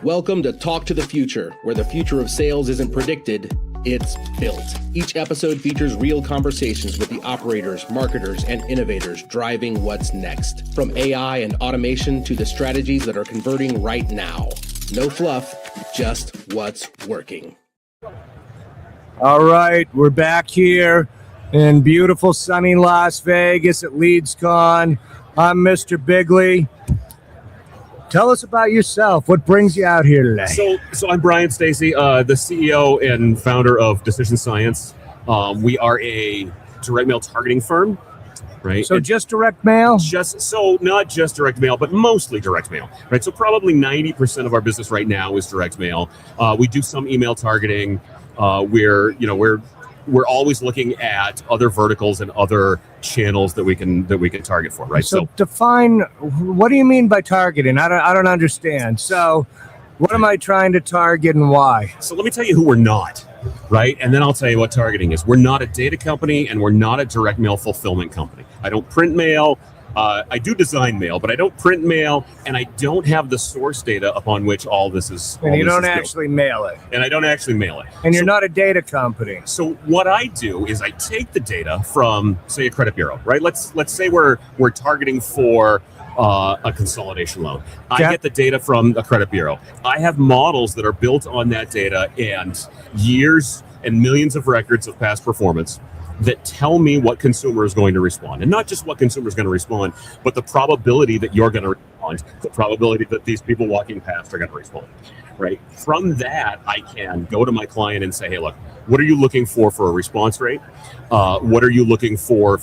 Welcome to Talk to the Future, where the future of sales isn't predicted, it's built. Each episode features real conversations with the operators, marketers, and innovators driving what's next. From AI and automation to the strategies that are converting right now. No fluff, just what's working. All right, we're back here in beautiful sunny Las Vegas at LeadsCon. I'm Mr. Bigley. Tell us about yourself. What brings you out here today? So I'm Brian Stacey, the CEO and founder of Decision Science. We are a direct mail targeting firm, right? So just direct mail? Not just direct mail, but mostly direct mail, right? So probably 90% of our business right now is direct mail. We do some email targeting. We're always looking at other verticals and other channels that we can target for, right? So define, what do you mean by targeting? I don't understand. So what am I trying to target and why? So let me tell you who we're not, right? And then I'll tell you what targeting is. We're not a data company and we're not a direct mail fulfillment company. I don't print mail. I do design mail, but I don't print mail, and I don't have the source data upon which all this is. And you don't actually mail it. And I don't actually mail it. And you're not a data company. So what I do is I take the data from, say, a credit bureau, right? Let's say we're targeting for a consolidation loan. I get the data from a credit bureau. I have models that are built on that data and years and millions of records of past performance that tell me what consumer is going to respond. And not just what consumer is going to respond, but the probability that you're going to respond, the probability that these people walking past are going to respond, right? From that, I can go to my client and say, hey, look, what are you looking for a response rate? What are you looking for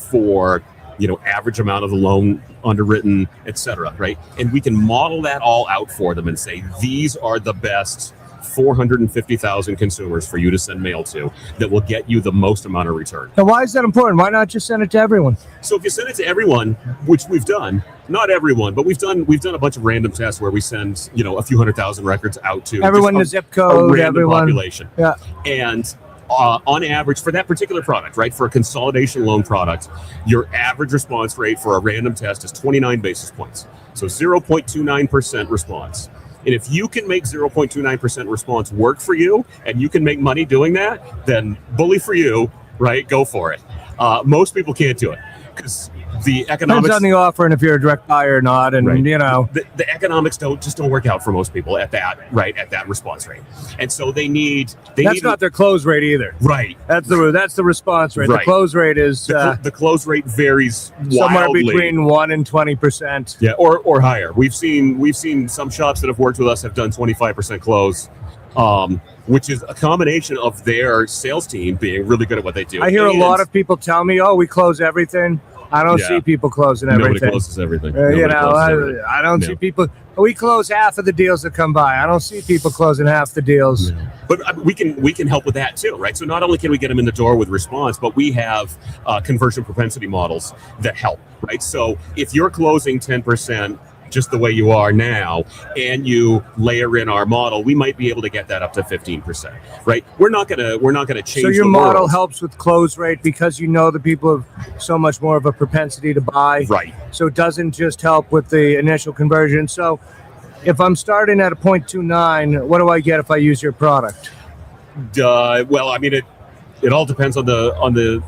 average amount of the loan underwritten, et cetera, right? And we can model that all out for them and say, these are the best 450,000 consumers for you to send mail to that will get you the most amount of return. Now, why is that important? Why not just send it to everyone? So if you send it to everyone, which we've done, not everyone, but we've done a bunch of random tests where we send, a few 100,000 records out to everyone, the zip code, everyone, population. Yeah. And on average, for that particular product, right, for a consolidation loan product, your average response rate for a random test is 29 basis points. So 0.29% response. And if you can make 0.29% response work for you and you can make money doing that, then bully for you, right? Go for it. Most people can't do it because the economics depends on the offer and if you're a direct buyer or not, and right. The economics don't work out for most people at that response rate, and so that's not their close rate either. Right. That's the response rate. Right. The close rate is the close rate varies somewhere wildly. between 1% and 20%. Yeah, or higher. We've seen some shops that have worked with us have done 25% close. Which is a combination of their sales team being really good at what they do. I hear a lot of people tell me, "Oh, we close everything." I don't see people closing everything. Nobody closes everything. I don't see people. We close half of the deals that come by. I don't see people closing half the deals. Yeah. But we can help with that too, right? So not only can we get them in the door with response, but we have conversion propensity models that help, right? So if you're closing 10%. Just the way you are now, and you layer in our model, we might be able to get that up to 15%, right? We're not gonna change. So your the model world. helps with close rate because the people have so much more of a propensity to buy, right? So it doesn't just help with the initial conversion. So if I'm starting at a 0.29, what do I get if I use your product? Well, I mean, it all depends on the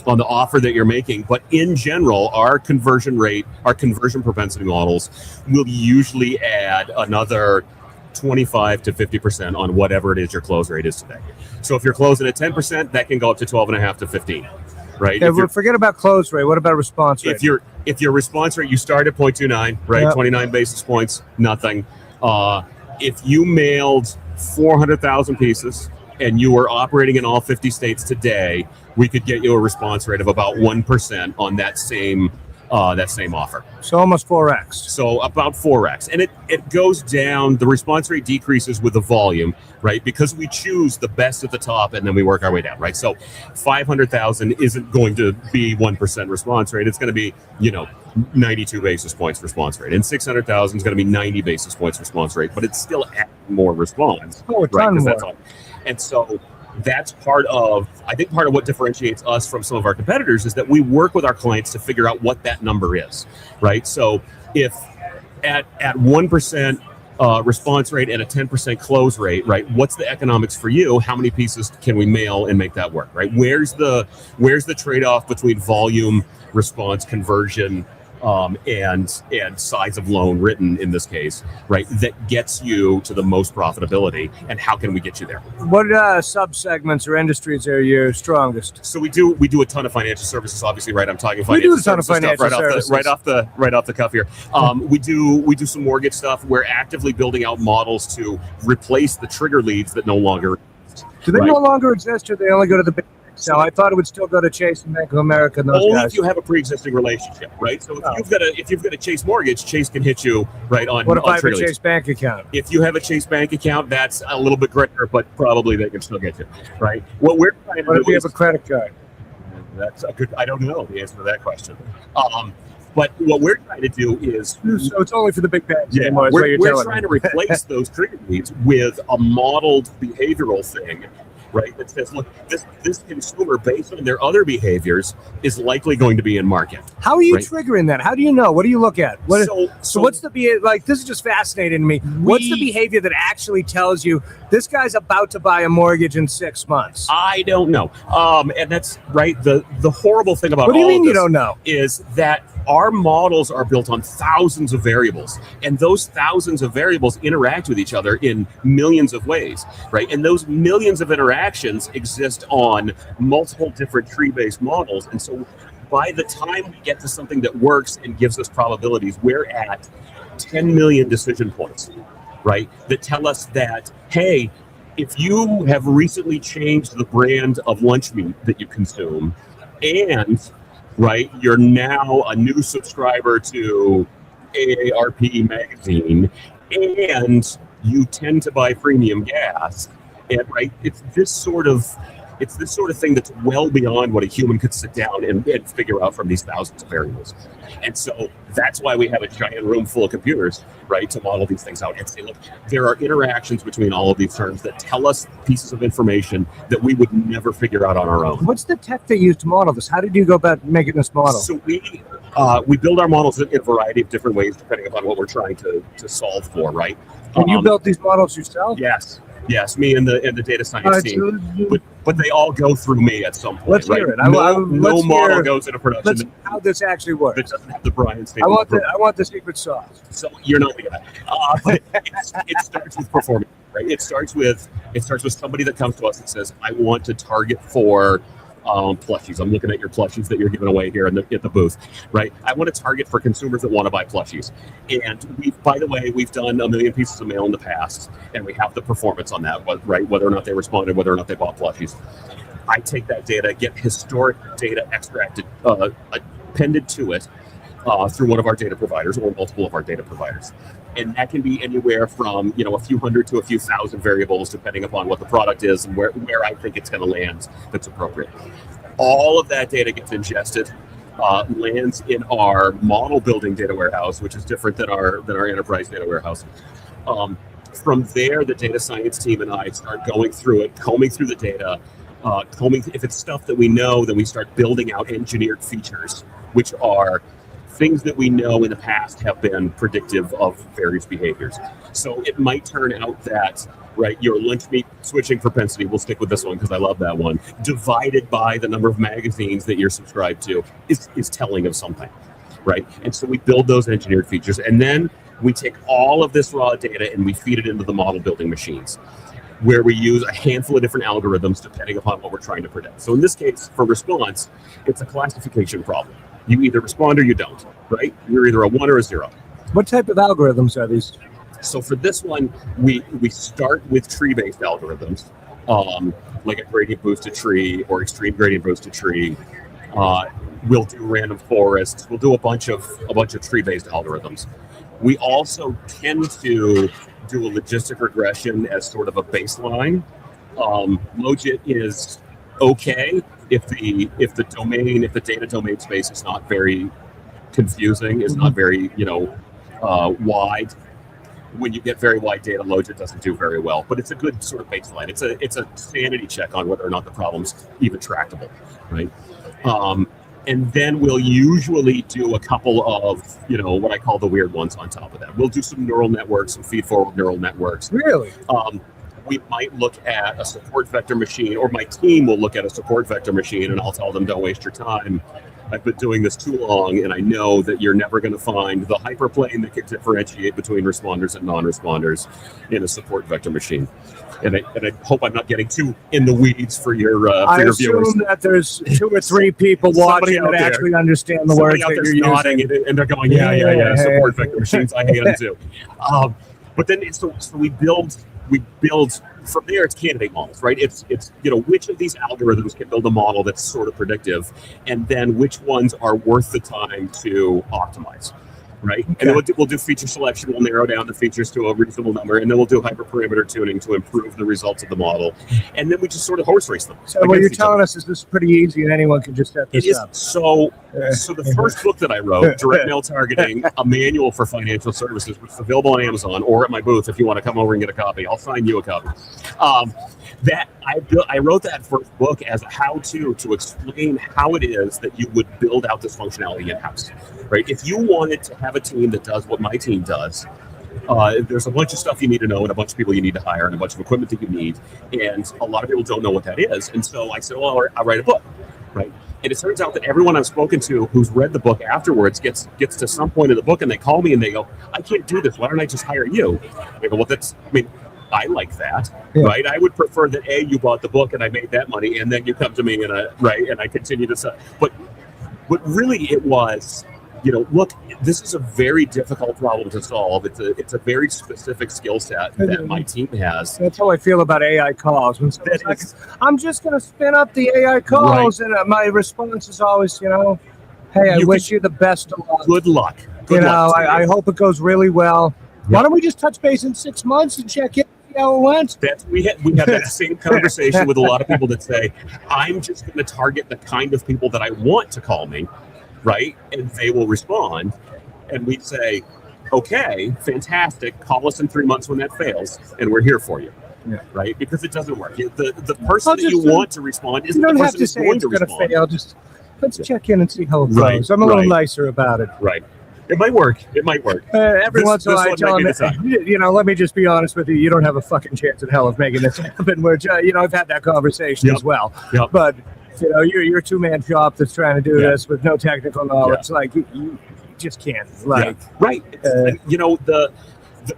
offer that you're making, but in general, our conversion propensity models will usually add another 25 to 50% on whatever it is your close rate is today. So if you're closing at 10%, that can go up to 12.5 to 15, right? Yeah, forget about close rate. What about response rate? If your response rate, you start at 0.29, right? Yep. 29 basis points, nothing. If you mailed 400,000 pieces and you were operating in all 50 states today, we could get you a response rate of about 1% on that same offer. So almost 4x. So about 4x. And it goes down, the response rate decreases with the volume, right? Because we choose the best at the top and then we work our way down, right? So 500,000 isn't going to be 1% response rate. It's going to be, 92 basis points response rate. And 600,000 is going to be 90 basis points response rate, but it's still more response. Oh, a ton more. That's all. And so that's part of what differentiates us from some of our competitors is that we work with our clients to figure out what that number is, right? So if at 1% response rate and a 10% close rate, right? What's the economics for you? How many pieces can we mail and make that work, right? Where's the trade-off between volume, response, conversion, and size of loan written in this case, right? That gets you to the most profitability, and how can we get you there? What sub-segments or industries are your strongest? So we do a ton of financial services, obviously, right? I'm talking financial we do a ton of financial services right off the cuff here. We do some mortgage stuff. We're actively building out models to replace the trigger leads that no longer exist. Do they no longer exist, or they only go to the big? So I thought it would still go to Chase and Bank of America and those only guys. if you have a pre-existing relationship, right? So if you've got a Chase mortgage, Chase can hit you right on. What if I have a leads. Chase bank account? If you have a Chase bank account, that's a little bit greater, but probably they can still get you, right? What we're trying to do. What if you have a credit card? That's a good. I don't know the answer to that question. But what we're trying to do is, so it's only for the big banks. Yeah, anymore, we're trying to replace those trigger leads with a modeled behavioral thing, right? That says, look, this consumer, based on their other behaviors, is likely going to be in market. How are you triggering that? How do you know? What do you look at? So what's the behavior? Like, this is just fascinating to me. What's the behavior that actually tells you this guy's about to buy a mortgage in 6 months? I don't know. And that's right. The horrible thing about what do you all mean of this you don't know? Is that our models are built on thousands of variables, and those thousands of variables interact with each other in millions of ways, right? And those millions of interactions exist on multiple different tree-based models. And so by the time we get to something that works and gives us probabilities, we're at 10 million decision points, right? That tell us that, hey, if you have recently changed the brand of lunch meat that you consume, and right, you're now a new subscriber to AARP magazine, and you tend to buy premium gas, and right, it's this sort of thing that's well beyond what a human could sit down and figure out from these thousands of variables. And so that's why we have a giant room full of computers, right, to model these things out and say, look, there are interactions between all of these terms that tell us pieces of information that we would never figure out on our own. What's the tech they use to model this? How did you go about making this model? So we build our models in a variety of different ways, depending upon what we're trying to solve for, right? And you built these models yourself? Yes, me and the data science team, but they all go through me at some point. Let's hear it. No model goes into production. How this actually works. That doesn't have the Brian I want the secret sauce. So you're not the guy. It starts with performance, right? It starts with somebody that comes to us and says, I want to target for plushies. I'm looking at your plushies that you're giving away here at the booth, right? I want to target for consumers that want to buy plushies. And we've done 1 million pieces of mail in the past, and we have the performance on that, right? Whether or not they responded, whether or not they bought plushies. I take that data, get historic data extracted, appended to it through one of our data providers or multiple of our data providers. And that can be anywhere from, a few hundred to a few thousand variables, depending upon what the product is and where I think it's going to land that's appropriate. All of that data gets ingested, lands in our model building data warehouse, which is different than our enterprise data warehouse. From there, the data science team and I start going through it, combing through the data, if it's stuff that we know, then we start building out engineered features, which are things that we know in the past have been predictive of various behaviors. So it might turn out that, right, your lunch meat switching propensity, we'll stick with this one because I love that one, divided by the number of magazines that you're subscribed to is telling of something, right? And so we build those engineered features, and then we take all of this raw data and we feed it into the model building machines, where we use a handful of different algorithms depending upon what we're trying to predict. So in this case, for response, it's a classification problem. You either respond or you don't, right? You're either a 1 or a 0. What type of algorithms are these? So for this one, we start with tree-based algorithms, like a gradient boosted tree or extreme gradient boosted tree. We'll do random forests. We'll do a bunch of tree-based algorithms. We also tend to do a logistic regression as sort of a baseline. Logit is okay if the data domain space is not very confusing, is not very wide. When you get very wide data, Logit doesn't do very well, but it's a good sort of baseline. It's a sanity check on whether or not the problem's even tractable, right? And then we'll usually do a couple of, what I call the weird ones on top of that. We'll do some neural networks, some feed-forward neural networks. Really? We might look at a support vector machine, or my team will look at a support vector machine, and I'll tell them, don't waste your time. I've been doing this too long, and I know that you're never going to find the hyperplane that can differentiate between responders and non-responders in a support vector machine. And I hope I'm not getting too in the weeds for your viewers. I assume that there's 2 or 3 people watching that actually understand the words that you're using. And they're going, yeah, support vector machines. I hate them too. But then so we build from there. It's candidate models, right? It's which of these algorithms can build a model that's sort of predictive, and then which ones are worth the time to optimize. Right, okay. And then we'll do feature selection. We'll narrow down the features to a reasonable number, and then we'll do hyperparameter tuning to improve the results of the model. And then we just sort of horse race them. So what you're telling us is this is pretty easy, and anyone can just set this up. So the first book that I wrote, Direct Mail Targeting, a manual for financial services, which is available on Amazon or at my booth if you want to come over and get a copy. I'll sign you a copy. I wrote that first book as a how-to to explain how it is that you would build out this functionality in-house, right? If you wanted to have a team that does what my team does, there's a bunch of stuff you need to know and a bunch of people you need to hire and a bunch of equipment that you need, and a lot of people don't know what that is. And so I said, well, I'll write a book, right? And it turns out that everyone I've spoken to who's read the book afterwards gets to some point in the book and they call me and they go, I can't do this. Why don't I just hire you? I go, well, I like that, right? I would prefer that you bought the book and I made that money, and then you come to me and I continue to sell. But really, it was, look, this is a very difficult problem to solve. It's a very specific skill set that my team has. That's how I feel about AI calls. When someone's like, I'm just going to spin up the AI calls, right. And my response is always, hey, I wish you the best of luck. Good luck. Good luck. I hope it goes really well. Yep. Why don't we just touch base in 6 months and check in? How it went. We had that same conversation with a lot of people that say, I'm just going to target the kind of people that I want to call me, right? And they will respond. And we say, okay, fantastic. Call us in 3 months when that fails, and we're here for you. Yeah. Right? Because it doesn't work. The person that you want to respond isn't the person who's going to respond. Fail. Just let's check in and see how it goes. I'm a little nicer about it. Right. It might work. Every once in a while I tell them, let me just be honest with you. You don't have a fucking chance in hell of making this happen. Which, I've had that conversation as well. Yep. But, you're a 2-man shop that's trying to do this with no technical knowledge. Like, you just can't. Like, right. The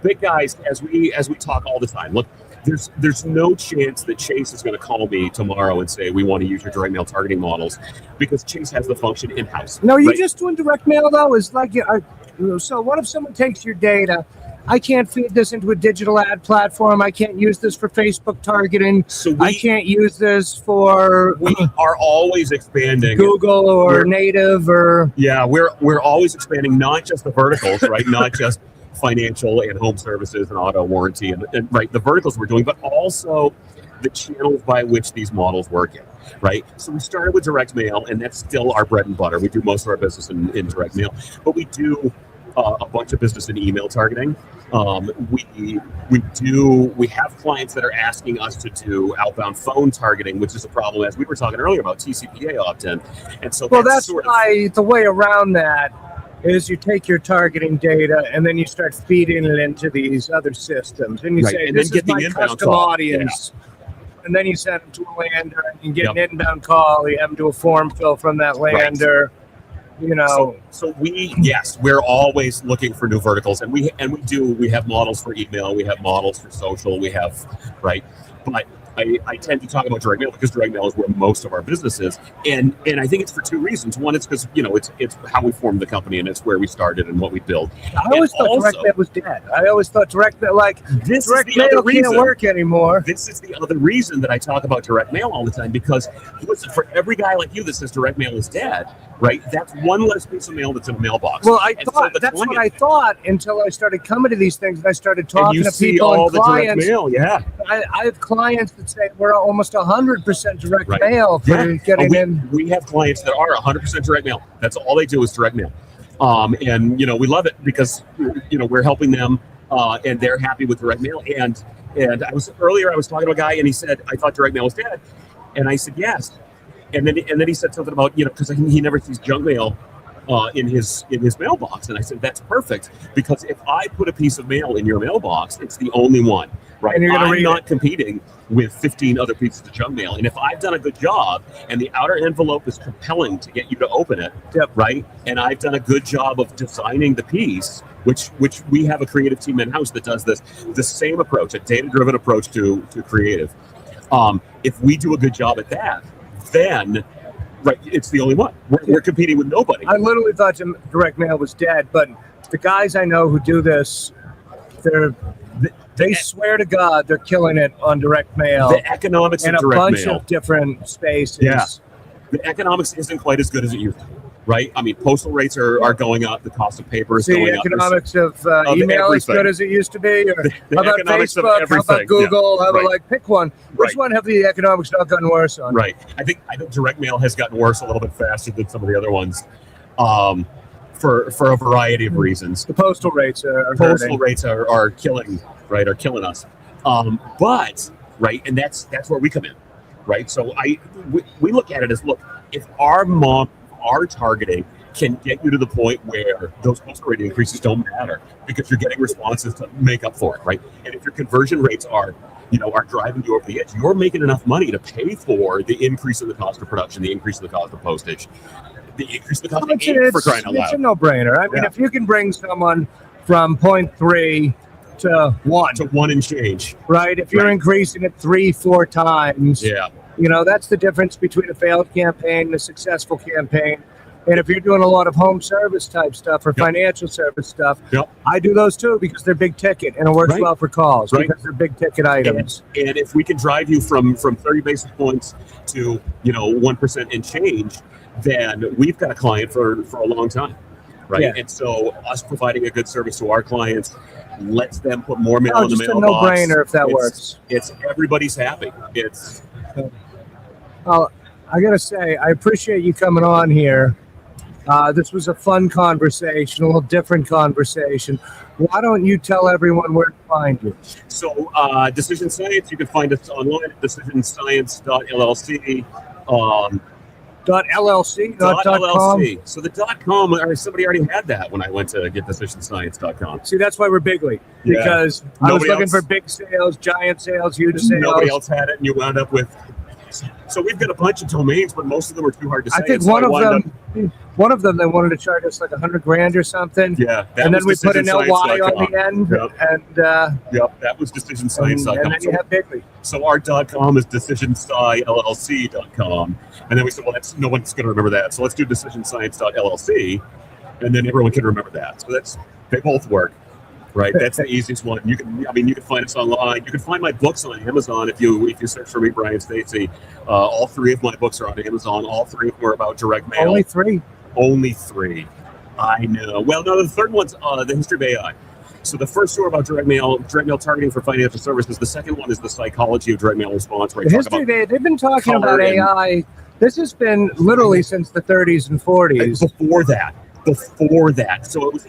big guys, as we talk all the time, look, there's no chance that Chase is going to call me tomorrow and say, we want to use your direct mail targeting models, because Chase has the function in-house. No, you're just doing direct mail, though. Is like, so what if someone takes your data? I can't feed this into a digital ad platform. I can't use this for Facebook targeting. I can't use this for... We are always expanding. Google or native or... Yeah, we're always expanding, not just the verticals, right? Not just financial and home services and auto warranty and right, the verticals we're doing, but also the channels by which these models work in, right? So we started with direct mail, and that's still our bread and butter. We do most of our business in direct mail, but we do a bunch of business in email targeting. We have clients that are asking us to do outbound phone targeting, which is a problem, as we were talking earlier about TCPA opt-in. And so that's why the way around that is you take your targeting data and then you start feeding it into these other systems. And you say, and this is my custom audience. Yeah. And then you send them to a lander and you get an inbound call. You have them do a form fill from that lander. Right. So we're always looking for new verticals. And we have models for email. We have models for social. We have, right. But I tend to talk about direct mail because direct mail is where most of our business is, and I think it's for 2 reasons. One, it's because it's how we formed the company and it's where we started and what we built. I always thought direct mail was dead. I always thought direct mail can't work anymore. This is the other reason that I talk about direct mail all the time, because listen, for every guy like you that says direct mail is dead, right? That's one less piece of mail that's in a mailbox. Well, I thought until I started coming to these things and I started talking to people and clients. Mail, I have clients that say we're almost 100% direct mail for getting in. We have clients that are 100% direct mail. That's all they do is direct mail. And we love it because we're helping them and they're happy with direct mail. And I was talking to a guy and he said, I thought direct mail was dead. And I said, yes. And then he said something about, because he never sees junk mail in his mailbox. And I said, that's perfect, because if I put a piece of mail in your mailbox, it's the only one, right? And you're gonna I'm read not it. competing with 15 other pieces of junk mail. And if I've done a good job and the outer envelope is compelling to get you to open it, Yep. right? And I've done a good job of designing the piece, which we have a creative team in-house that does this, the same approach, a data-driven approach to creative. If we do a good job at that, then right, it's the only one. We're competing with nobody. I literally thought direct mail was dead, but the guys I know who do this, they swear to God they're killing it on direct mail. The economics in of a direct bunch mail. of different spaces. Yeah. The economics isn't quite as good as it used to be, right? I mean, postal rates are going up. The cost of paper is See, going the up. economics of email as everything. good as it used to be? Or The how about economics of Facebook? How everything. about Google? Yeah. How about, Right. pick one. Which Right. one have the economics not gotten worse on? Right. I think direct mail has gotten worse a little bit faster than some of the other ones, for a variety of reasons. The postal rates are Postal hurting. rates are killing, right? Are killing us. But right, and that's where we come in, right? So we look at it as, look, if our targeting can get you to the point where those postal rate increases don't matter because you're getting responses to make up for it, right? And if your conversion rates are driving you over the edge, you're making enough money to pay for the increase in the cost of production, the increase in the cost of postage, the increase in the cost of ink, for crying out loud. It's a no-brainer. I mean, Yeah. if you can bring someone from 0.3 to 1, To one and change. right? If you're Right. increasing it 3-4 times, Yeah. that's the difference between a failed campaign and a successful campaign. And if you're doing a lot of home service type stuff or Yep. financial service stuff, Yep. I do those too because they're big ticket and it works Right. well for calls Right. because they're big ticket items. And if we can drive you from 30 basis points to 1% and change, then we've got a client for a long time, right? Yeah. And so us providing a good service to our clients lets them put more mail Oh, in the just a mailbox. no-brainer if that It's- works. It's everybody's happy. It's I got to say, I appreciate you coming on here. This was a fun conversation, a little different conversation. Why don't you tell everyone where to find you? so Decision Science. You can find us online at decisionscience.llc. .llc, not .com. .llc. So the .com, or somebody already had that when I went to get decisionscience.com. See, that's why we're bigly. Yeah. Because I was Nobody looking else- for big sales, giant sales, huge sales. Nobody else had it, and you wound up with. So we've got a bunch of domains, but most of them are too hard to say. I think so one wound of them, they wanted to charge us like $100,000 or something. Yeah, that And then was we put an LY decisionscience.com. on the end, Yep. and Yep, that was and decisionscience.com. then you have Bigly. So our .com is decisionscience.llc.com, and then we said, well, no one's going to remember that, so let's do decisionscience.llc, and then everyone can remember that. So they both work, right? That's the easiest one. You can find us online. You can find my books on Amazon if you search for me, Brian Stacey. All three of my books are on Amazon. All three of them are about direct mail. Only 3. Only 3. I know. Well, no, the third one's the history of AI. So the first two are about direct mail targeting for financial services. The second one is the psychology of direct mail response, where I The talk history, about they've been talking color about and- AI. This has been literally since the 30s and 40s. before that. So it was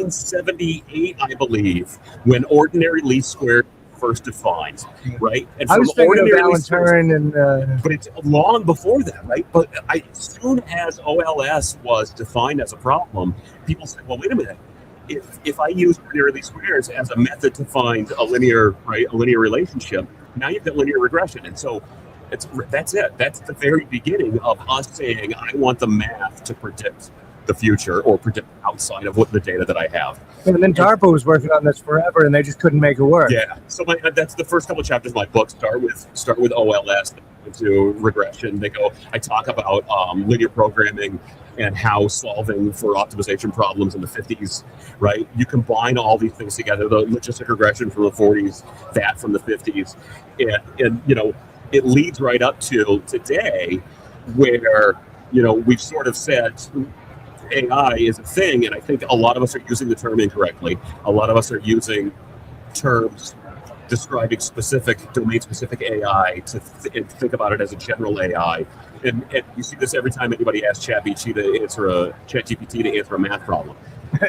1878, I believe, when ordinary least squared first defined, right? And I was thinking of Alan least squares- Turing and but it's long before that, right? But as soon as OLS was defined as a problem, people said, well, wait a minute. If I use ordinary least squares as a method to find a linear relationship, now you've got linear regression. And so that's it. That's the very beginning of us saying, I want the math to predict the future or predict outside of what the data that I have. and then DARPA was working on this forever, and they just couldn't make it work. Yeah. So that's the first couple of chapters of my book. Start with OLS, into regression. I talk about linear programming and how solving for optimization problems in the 50s, right? You combine all these things together, the logistic regression from the 40s, that from the 50s, and it leads right up to today, where we've sort of said AI is a thing, and I think a lot of us are using the term incorrectly. A lot of us are using terms describing specific domain-specific AI and think about it as a general AI. And you see this every time anybody asks ChatGPT to answer a math problem.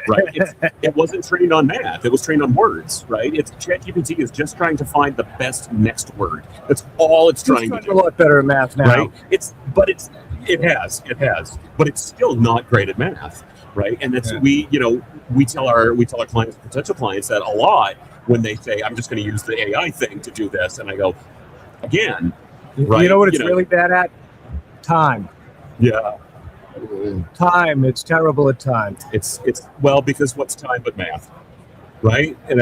right? It wasn't trained on math. It was trained on words, right? ChatGPT is just trying to find the best next word. That's all it's trying to do. A lot better at math now. Right? It has, but it's still not great at math, right? And that's we tell our clients, potential clients, that a lot when they say, I'm just going to use the AI thing to do this, and I go, again, right? You know what it's really bad at? Time. Yeah. Time. It's terrible at time. It's because what's time but math, right? And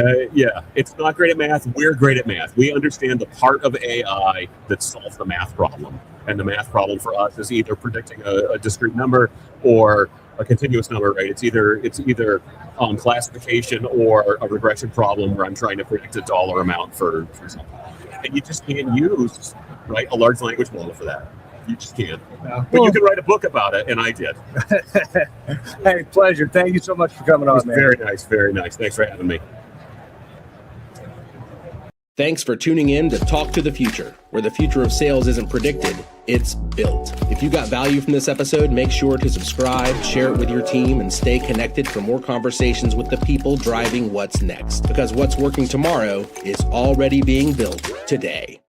it's not great at math. We're great at math. We understand the part of AI that solves the math problem, and the math problem for us is either predicting a discrete number or a continuous number, right? It's either classification or a regression problem where I'm trying to predict a dollar amount for something, and you just can't use a large language model for that. You just can't. But you can write a book about it, and I did. Hey, pleasure. Thank you so much for coming on, man. Very nice, very nice. Thanks for having me. Thanks for tuning in to Talk to the Future, where the future of sales isn't predicted, it's built. If you got value from this episode, make sure to subscribe, share it with your team, and stay connected for more conversations with the people driving what's next. Because what's working tomorrow is already being built today.